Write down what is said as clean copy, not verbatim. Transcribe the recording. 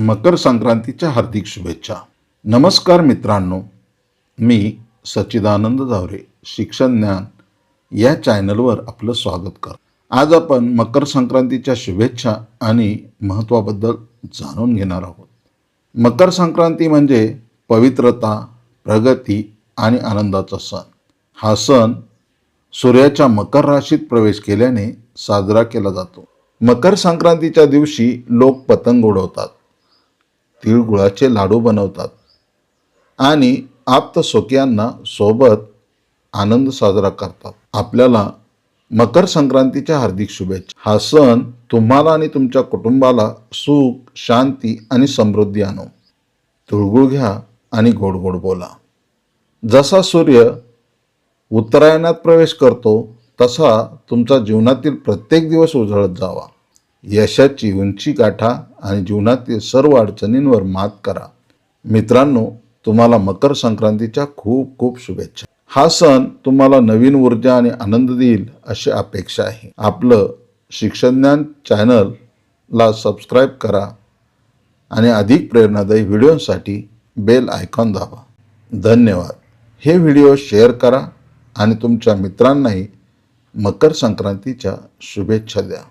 मकर संक्रांतीच्या हार्दिक शुभेच्छा। नमस्कार मित्रांनो, मी सच्चिदानंद जावरे शिक्षण ज्ञान या चॅनलवर आपलं स्वागत करतो। आज आपण मकर संक्रांतीच्या शुभेच्छा आणि महत्त्वाबद्दल जाणून घेणार आहोत। मकर संक्रांती म्हणजे पवित्रता, प्रगती आणि आनंदाचा सण। हा सण सूर्याच्या मकर राशीत प्रवेश केल्याने साजरा केला जातो। मकर संक्रांतीच्या दिवशी लोक पतंग उडवतात, तिळगुळाचे लाडू बनवतात आणि आप्तसोक्यांना सोबत आनंद साजरा करतात। आपल्याला मकर संक्रांतीच्या हार्दिक शुभेच्छा। हा सण तुम्हाला आणि तुमच्या कुटुंबाला सुख, शांती आणि समृद्धी आणो। तिळगुळ घ्या आणि गोड गोड बोला। जसा सूर्य उत्तरायणात प्रवेश करतो तसा तुमचा जीवनातील प्रत्येक दिवस उजळत जावा। यशाची उंची गाठा आणि जीवनातील सर्व अडचणींवर मात करा। मित्रांनो, तुम्हाला मकर संक्रांतीच्या खूप खूप शुभेच्छा। हा सण तुम्हाला नवीन ऊर्जा आणि आनंद देईल अशी अपेक्षा आहे। आपलं शिक्षण ज्ञान चॅनलला सबस्क्राईब करा आणि अधिक प्रेरणादायी व्हिडिओसाठी बेल आयकॉन दाबा। धन्यवाद। हे व्हिडिओ शेअर करा आणि तुमच्या मित्रांनाही मकर संक्रांतीच्या शुभेच्छा द्या।